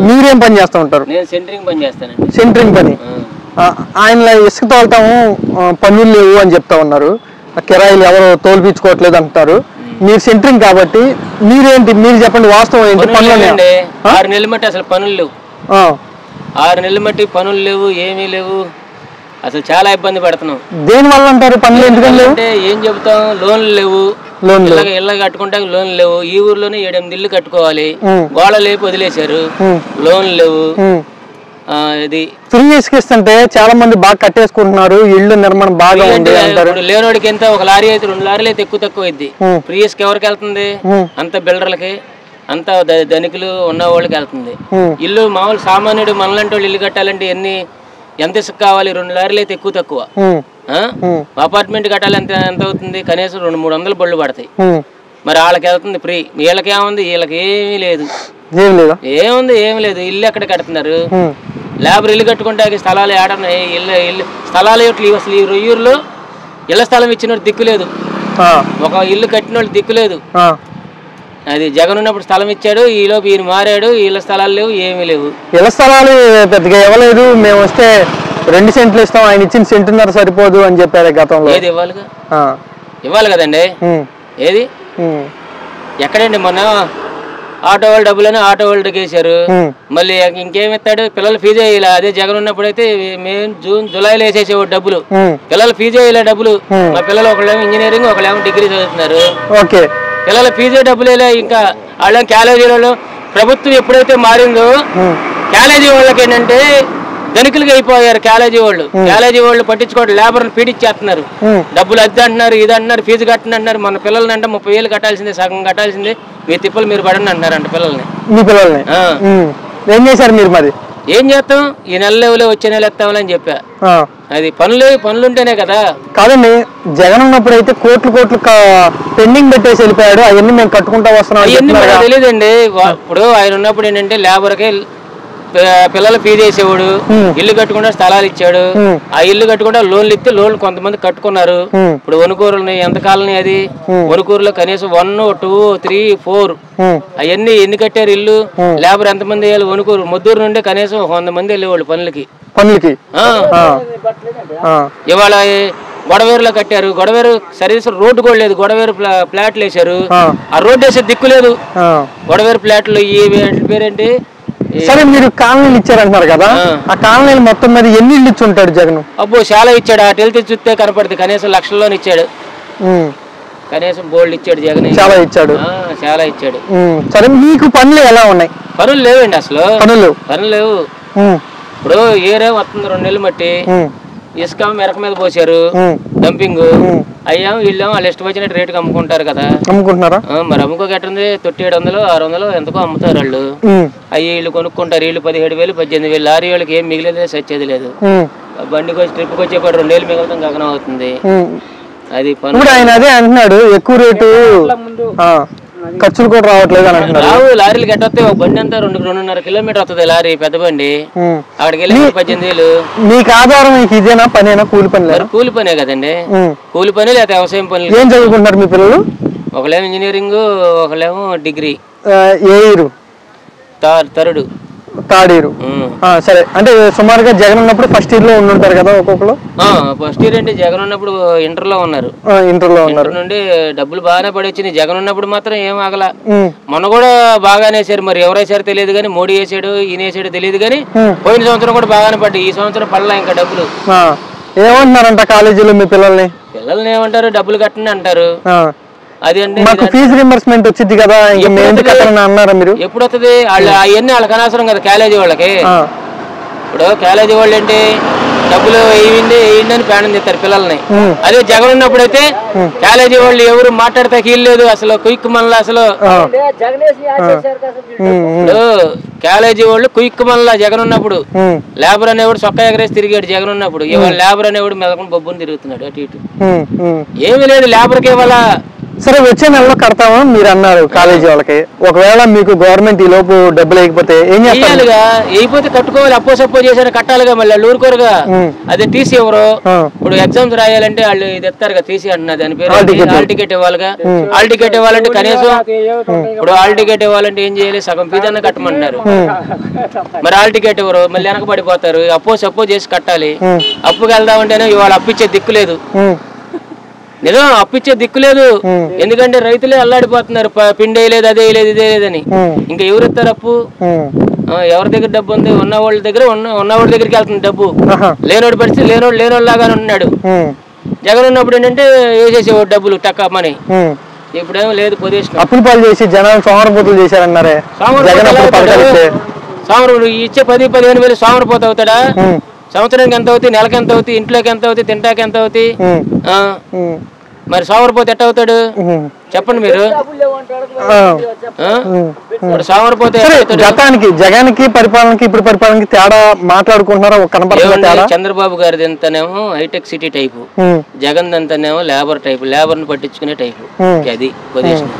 మీరేం పని చేస్తూ ఉంటారు? నేను సెంటరింగ్ పని చేస్తానండి. సెంటరింగ్ పని. ఆయన ఇసుక తోలుతాము పన్నులు లేవు అని చెప్తా ఉన్నారు, కిరాయిలు ఎవరు తోలిపించుకోవట్లేదు అంటారు. మీరు సెంటరింగ్ కాబట్టి మీరేంటి, మీరు చెప్పండి వాస్తవం ఏంటి? 6 నెలల మట్టి అసలు పనులు లేవు. 6 నెలల మట్టి పనులు లేవు, ఏమీ లేవు. అసలు చాలా ఇబ్బంది పడుతున్నాం. దేని వల్ల అంటారు పనులు ఎందుకని లేవు? అంటే ఏం చెబుతాం, లోన్లు లేవు. ఇళ్ళ కట్టుకుంటా లోన్లు లేవు. ఈ ఊర్లోనే 7-8 ఇళ్ళు కట్టుకోవాలి, గోడ లేపు వదిలేశారు, లోన్లు లేవు. ఇది ఫ్రీ ఇసుకిస్తుంటే చాలా మంది బాగా కట్టేసుకుంటున్నారు, ఇళ్ళు నిర్మాణం బాగా ఉంది అంటారు. లేనోడికి ఎంత ఒక లారీ అయితే 2 లారీలు అయితే తక్కువ అయింది. ఫ్రీ ఇసుక ఎవరికి వెళ్తుంది? అంత బిల్డర్లకి, అంత ధనికులు ఉన్న వాళ్ళకి వెళ్తుంది. ఇల్లు మామూలు సామాన్యుడు మనలాంటి వాళ్ళు ఇల్లు కట్టాలంటే ఎంత ఇసుక కావాలి? 2 లారీలు అయితే తక్కువ. అపార్ట్మెంట్ కట్టాలి ఎంత అవుతుంది? కనీసం 200-300 బళ్ళు పడతాయి. మరి వాళ్ళకి వెళ్తుంది ఫ్రీ, వీళ్ళకి ఏముంది? వీళ్ళకి ఏమీ లేదు. ఏముంది? ఏమి లేదు. ఇల్లు ఎక్కడ కడుతున్నారు? లేబర్ ఇల్లు కట్టుకుంటే స్థలాలు ఏడున్నాయి? ఇల్లు స్థలాలు అసలు ఈ రొయ్యూరులో ఇళ్ల స్థలం ఇచ్చిన దిక్కు లేదు, ఒక ఇల్లు కట్టిన వాళ్ళు దిక్కు లేదు. అది జగన్ ఉన్నప్పుడు స్థలం ఇచ్చాడు, ఈలోపు ఈయన మారాడు, ఇళ్ల స్థలాలు లేవు, ఏమీ లేవు. ఇళ్ల స్థలాలు పెద్దగా ఇవ్వలేదు. మేము వస్తే 2 సెంట్లు ఇస్తాం, ఆయన ఇచ్చిన 1.5 సరిపోదు అని చెప్పారు గతంలో. ఏది ఇవ్వాలిగా? ఇవ్వాలి కదండి. ఏది ఎక్కడండి? మొన్న ఆటో వాళ్ళు డబ్బులని ఆటో వాళ్ళకి వేసారు, మళ్ళీ ఇంకేమిస్తాడు? పిల్లల ఫీజు వేయాలి. అదే జగన్ ఉన్నప్పుడు అయితే మే, జూన్, జూలైలో వేసేసేవాడు డబ్బులు. పిల్లల ఫీజు వేయాలి డబ్బులు. మా పిల్లలు ఒకళ్ళేమో ఇంజనీరింగ్, ఒకళ్ళేమో డిగ్రీ చదువుతున్నారు. పిల్లల ఫీజే డబ్బులు వేయలే. ఇంకా వాళ్ళ కాలేజీలలో ప్రభుత్వం ఎప్పుడైతే మారిందో కాలేజీ వాళ్ళకి ఏంటంటే ధనికులుగా అయిపోయారు. కాలేజీ వాళ్ళు పట్టించుకోవడం, లేబర్ని పీడిచ్చేస్తున్నారు. డబ్బులు అది అంటున్నారు, ఇది అంటున్నారు, ఫీజు కట్టండి అంటున్నారు. మన పిల్లల్ని అంటే 30,000 కట్టాల్సిందే, సగం కట్టాల్సిందే, మీ తిప్పలు మీరు పడండి అంటున్నారు అంట పిల్లల్ని. మీ పిల్లల్ని ఏం చేశారు మీరు? మరి ఏం చేస్తాం? ఈ నెల లేవులే, వచ్చే నెల ఎత్తామని అని చెప్పా. అది పనులుంటేనే కదా. కాదండి, జగన్ ఉన్నప్పుడు అయితే కోట్లు పెండింగ్ పెట్టేసి వెళ్ళిపోయాడు. అవన్నీ మేము కట్టుకుంటా వస్తున్నాం. అవన్నీ మనకు తెలియదండి. ఇప్పుడు ఆయన ఉన్నప్పుడు ఏంటంటే లేబర్కి పిల్లలు ఫీజు వేసేవాడు, ఇల్లు కట్టుకుంటే స్థలాలు ఇచ్చాడు. ఆ ఇల్లు కట్టుకుంటే లోన్లు ఇస్తే లోన్లు కొంతమంది కట్టుకున్నారు. ఇప్పుడు వణుకూరుని ఎంతకాలని అది వణుకూరులో కనీసం 1, 2, 3, 4 అవన్నీ ఎన్ని కట్టారు ఇల్లు? లేబర్ ఎంతమంది వేయాలి? వణుకూరు మొద్దూరు నుండి కనీసం 100 మంది వెళ్ళేవాళ్ళు పనులకి. ఇవాళ గొడవేరులో కట్టారు. గొడవేరు సర్వీస్ రోడ్డు కూడా లేదు. గొడవేరు ఫ్లాట్లు వేసారు. ఆ రోడ్డు వేసే దిక్కు లేదు. గొడవేరు ఫ్లాట్లు ఈ పేరేంటి? సరే, మీరు కాలనీలు ఇచ్చారంటున్నారు కదా, ఆ కాలనీలు మొత్తం మీద ఎన్ని ఇల్లు ఇచ్చి ఉంటాడు జగన్? అబ్బో చాలా ఇచ్చాడు. అటు వెళ్తే చూస్తే కనపడుతుంది. కనీసం లక్షల్లోనే ఇచ్చాడు. కనీసం బోల్డ్ ఇచ్చాడు జగన్. చాలా ఇచ్చాడు. సరే, మీకు పనులు ఎలా ఉన్నాయి? పనులు లేవండి అసలు. పనులు లేవు. ఇప్పుడు ఏరే వస్తుంది 2 నెలలు మట్టి, ఇసుక మెరక మీద పోసారు, డంపింగ్. అయ్యాము వీళ్ళేమో వాళ్ళు ఇష్టం వచ్చినట్టు రేటుకి అమ్ముకుంటారు కదా. అమ్ముకుంటున్నారా? మరి అమ్ముకోగట్టుంది. 700, 600 ఎంతకో అమ్ముతారు వాళ్ళు. అయ్యి వీళ్ళు కొనుక్కుంటారు. వీళ్ళు 17,000, 18,000. లారీ వాళ్ళకి ఏం మిగిలేదు, సచ్చేది లేదు. బండికి వచ్చి ట్రిప్కి వచ్చేపాటు 2 నెలలు మిగతాం గగనం అవుతుంది. అది పని. ఆయన అదే అంటున్నాడు, ఎక్కువ రేటు ఖర్చులు కూడా రావట్లేదు అని అంటున్నారు. రావు, లారీలు గట్టొస్తే ఒక బండి అంతా 2-2.5 కిలోమీటర్ వస్తుంది లారీ, పెద్ద బండి. అక్కడికి వెళ్ళి 18,000. మీకు ఆధారం ఇదేనా? పనేనా? కూలి పని? కూలి పనే కదండి. కూలి పని లేదా వ్యవసాయం పని. ఏం చదువుకుంటున్నారు మీ పిల్లలు? ఒకళ్ళేమో ఇంజనీరింగ్, ఒకళ్ళేమో డిగ్రీ. ఏ ఇయర్? Third year. సరే, అంటే సుమారుగా జగన్ ఉన్నప్పుడు ఫస్ట్ ఇయర్ లో ఉంటారు కదా ఒక్కొక్కరు? ఫస్ట్ ఇయర్ అంటే జగన్ ఉన్నప్పుడు ఇంటర్లో ఉన్నారు. ఇంటర్ నుండి డబ్బులు బాగానే పడి వచ్చినాయి. జగన్ ఉన్నప్పుడు మాత్రం ఏం ఆగల. మొన్న కూడా బాగానే వేసారు. మరి ఎవరు వేసారు తెలియదు కానీ, మోడీ వేసాడు, ఈయన వేసాడు తెలియదు కానీ, పోయిన సంవత్సరం కూడా బాగానే పడ్డాయి. ఈ సంవత్సరం పడలా ఇంకా డబ్బులు. ఏమంటున్నారంట కాలేజీలో మీ పిల్లల్ని? ఏమంటారు? డబ్బులు కట్టండి అంటారు. మాకు ఫీజు రింబర్స్మెంట్ వచ్చింది కదా, అన్నారా మీరు? ఎప్పుడు వస్తుంది? అవన్నీ వాళ్ళకి అనవసరం కదా కాలేజీ వాళ్ళకి. ఇప్పుడు కాలేజీ వాళ్ళు ఏంటి, డబ్బులు వేయండి అని ప్రాణం చేస్తారు పిల్లల్ని. అదే జగన్ ఉన్నప్పుడు అయితే కాలేజీ వాళ్ళు ఎవరు మాట్లాడితే కీలేదు అసలు. క్విక్ మనలా అసలు కాలేజీ వాళ్ళు క్విక్ మనలా జగన్ ఉన్నప్పుడు. లేబర్ అనేవాడు సొక్క ఎగరేసి తిరిగాడు జగన్ ఉన్నప్పుడు. ఇవాళ లేబర్ అనేవాడు మెదకుండా బొబ్బుని తిరుగుతున్నాడు అటు ఇటు. ఏమి లేదు లేబర్కి. ఇవాళ సరే వచ్చే నెలలో కడతామా మీరు అన్నారు కాలేజీ వాళ్ళకి. ఒకవేళ మీకు గవర్నమెంట్ ఈ లోపు డబ్బులు వేయకపోతే ఏం చేస్తారు? వేయకపోతే కట్టుకోవాలి. అప్పో సప్పో చేశారు కట్టాలిగా. మళ్ళీ ఊరుకోరుగా. అదే టీసీ ఎవరు ఇప్పుడు ఎగ్జామ్స్ రాయాలంటే వాళ్ళు ఇది ఎత్తారుగా టీసీ అంటున్నారు. దాని పేరు హాల్ టికెట్ ఇవ్వాలిగా. హాల్ టికెట్ ఇవ్వాలంటే కనీసం ఇప్పుడు హాల్ టికెట్ ఇవ్వాలంటే ఏం చేయాలి? సగం ఫీజు అన్న కట్టమంటారు. మరి హాల్ టికెట్ ఎవరు మళ్ళీ వెనక పడిపోతారు. అప్పో సప్పో చేసి కట్టాలి. అప్పుకి వెళ్దామంటేనే ఇవాళ అప్పిచ్చే దిక్కు లేదు. నిజం అప్పిచ్చే దిక్కు లేదు. ఎందుకంటే రైతులే అల్లాడిపోతున్నారు. పిండి వేయలేదు, అదే లేదు, ఇదే లేదని. ఇంకా ఎవరు ఇస్తారు అప్పు? ఎవరి దగ్గర డబ్బు ఉంది? ఉన్న వాళ్ళ దగ్గరికి వెళ్తుంది డబ్బు. లేనోడు పరిస్థితి లేనోడు లాగానే ఉన్నాడు. జగన్ ఉన్నప్పుడు ఏంటంటే వేసేసేవాడు డబ్బులు టక్కమని. ఇప్పుడేమో లేదు. పొజిషన్ అప్పులు పాలు చేసి జనాలు సోమరపోతులు చేశారన్నారే. సోమరు ఇచ్చే 10-15 వేలు సోమరపోతు అవుతాడా? సంవత్సరానికి ఎంత అవుతాయి? నెలకి ఎంత అవుతాయి? ఇంట్లోకి ఎంత అవుతాయి? తింటాకి ఎంత అవుతాయి? మరి సోమరిపోతే ఎట్ట అవుతాడు చెప్పండి మీరు? సోమరిపోతే గతానికి జగన్కి పరిపాలనకి ఇప్పుడు పరిపాలనకి తేడా మాట్లాడుకుంటున్నారా? చంద్రబాబు గారిది ఎంతనేమో హైటెక్ సిటీ టైపు, జగన్ అంతానేమో లేబర్ టైపు, లేబర్ ని పట్టించుకునే టైపు. అది పొజిషన్.